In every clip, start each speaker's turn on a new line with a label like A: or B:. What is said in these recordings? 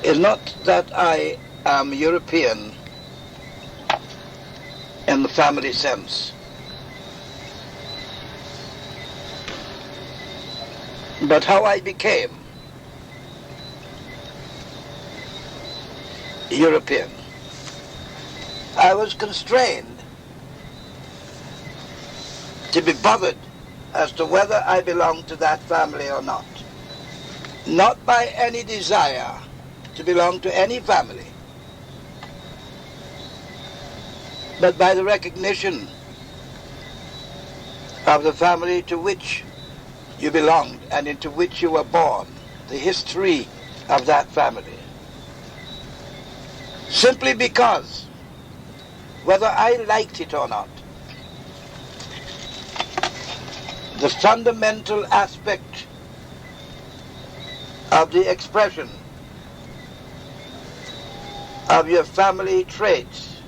A: is not that I am European in the family sense, but how I became European. I was constrained to be bothered as to whether I belonged to that family or not. Not by any desire to belong to any family, but by the recognition of the family to which you belonged and into which you were born, the history of that family. Simply because, whether I liked it or not, the fundamental aspect of the expression of your family traits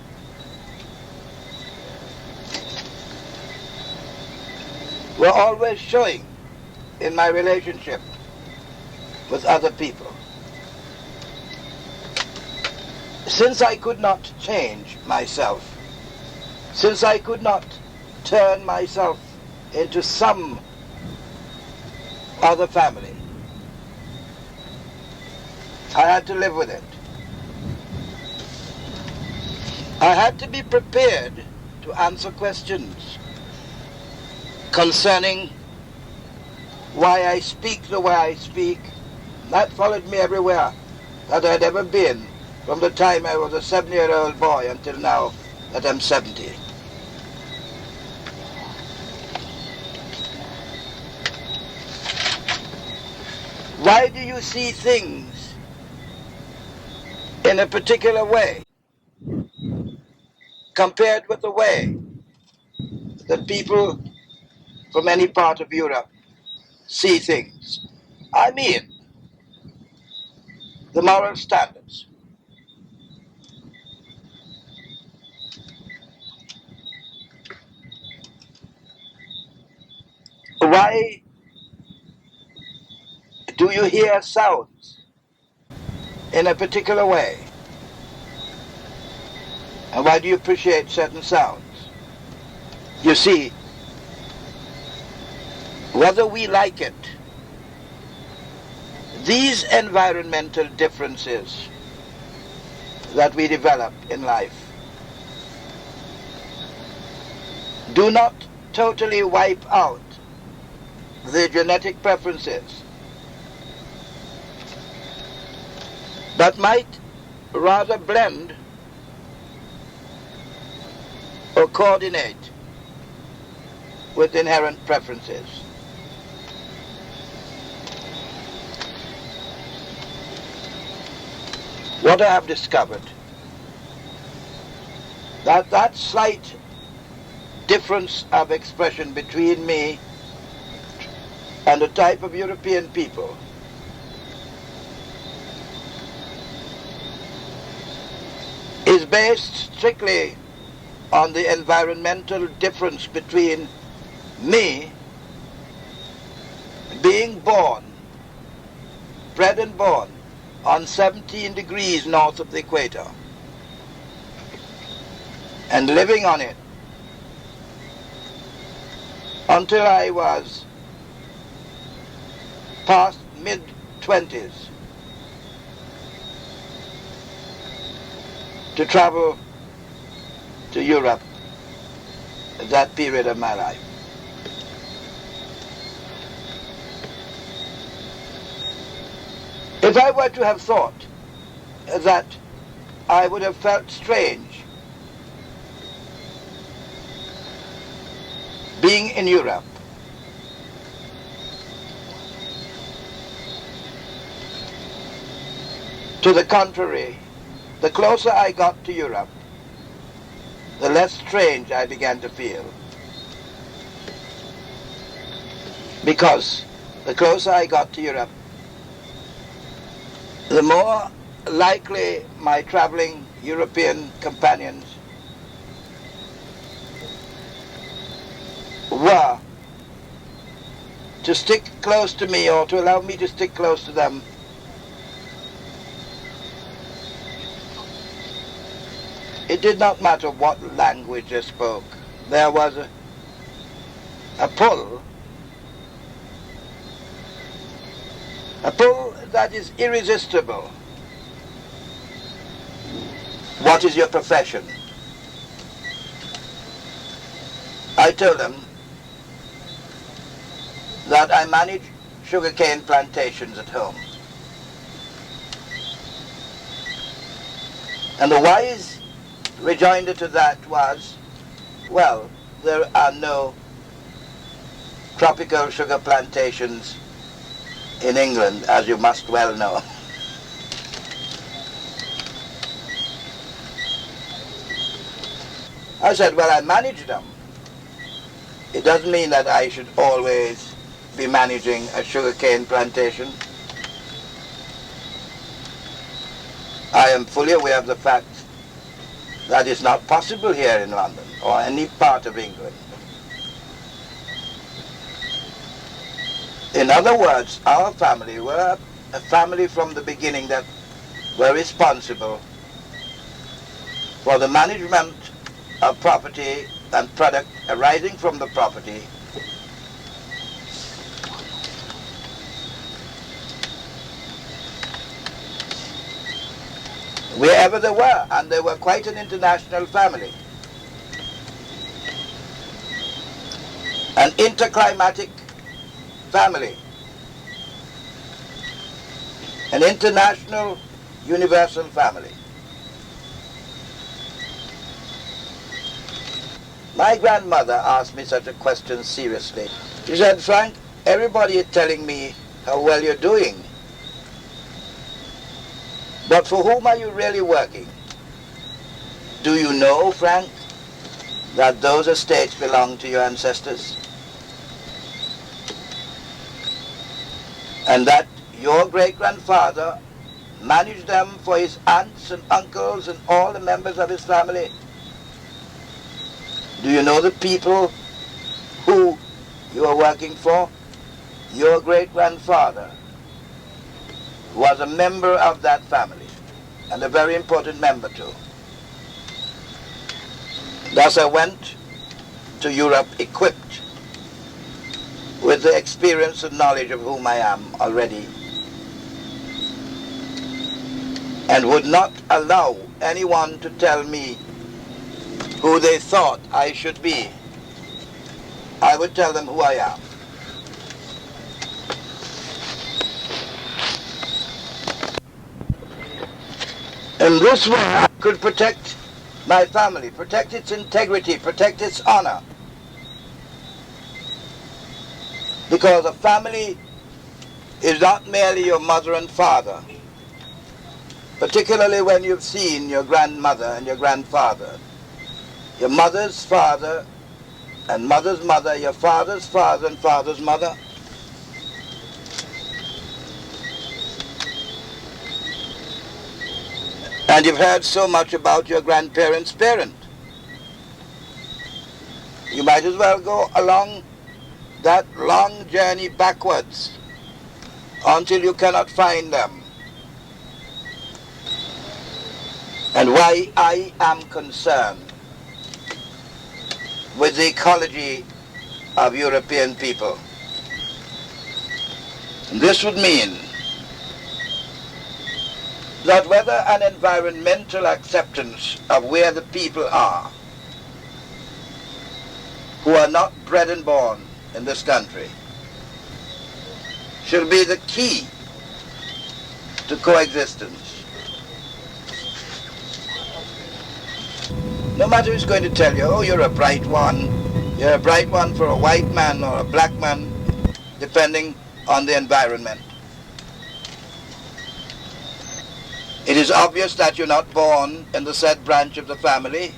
A: were always showing in my relationship with other people. Since I could not change myself, since I could not turn myself into some other family, I had to live with it. I had to be prepared to answer questions concerning why I speak the way I speak. That followed me everywhere that I had ever been, from the time I was a 7-year-old boy until now that I'm 70. Why do you see things in a particular way compared with the way that people from any part of Europe see things? I mean, the moral standards. Why do you hear sounds in a particular way? And why do you appreciate certain sounds? You see, whether we like it, these environmental differences that we develop in life do not totally wipe out the genetic preferences, but might rather blend or coordinate with inherent preferences. What I have discovered, that slight difference of expression between me and the type of European people is based strictly on the environmental difference between me being born, bred and born, on 17 degrees north of the equator and living on it until I was past mid-20s, to travel to Europe at that period of my life. If I were to have thought that I would have felt strange being in Europe, to the contrary, the closer I got to Europe, the less strange I began to feel. Because the closer I got to Europe, the more likely my traveling European companions were to stick close to me or to allow me to stick close to them it did not matter what language they spoke. There was a pull that is irresistible. What is your profession? I told them that I manage sugarcane plantations at home. And the wise rejoinder to that was, well, there are no tropical sugar plantations in England, as you must well know. I said, well, I manage them. It doesn't mean that I should always be managing a sugarcane plantation. I am fully aware of the fact that it's not possible here in London or any part of England. In other words, our family were a family from the beginning that were responsible for the management of property and product arising from the property wherever they were, and they were quite an international family. An interclimatic family. An international, universal family. My grandmother asked me such a question seriously. She said, Frank, everybody is telling me how well you're doing. But for whom are you really working? Do you know, Frank, that those estates belong to your ancestors? And that your great-grandfather managed them for his aunts and uncles and all the members of his family? Do you know the people who you are working for? Your great-grandfather was a member of that family, and a very important member too. Thus I went to Europe equipped with the experience and knowledge of whom I am already, and would not allow anyone to tell me who they thought I should be. I would tell them who I am. In this way I could protect my family, protect its integrity, protect its honor. Because a family is not merely your mother and father, particularly when you've seen your grandmother and your grandfather, your mother's father and mother's mother, your father's father and father's mother. And you've heard so much about your grandparents' parent. You might as well go along that long journey backwards until you cannot find them. And why I am concerned with the ecology of European people. And this would mean that whether an environmental acceptance of where the people are, who are not bred and born in this country, shall be the key to coexistence. No matter who's going to tell you, oh, you're a bright one for a white man or a black man, depending on the environment. It is obvious that you're not born in the said branch of the family,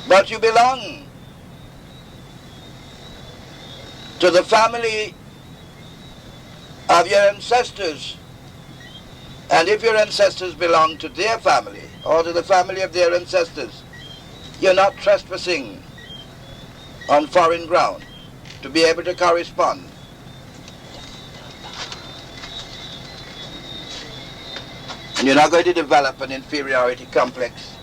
A: but you belong to the family of your ancestors. And if your ancestors belong to their family, or to the family of their ancestors, you're not trespassing on foreign ground to be able to correspond. And you're not going to develop an inferiority complex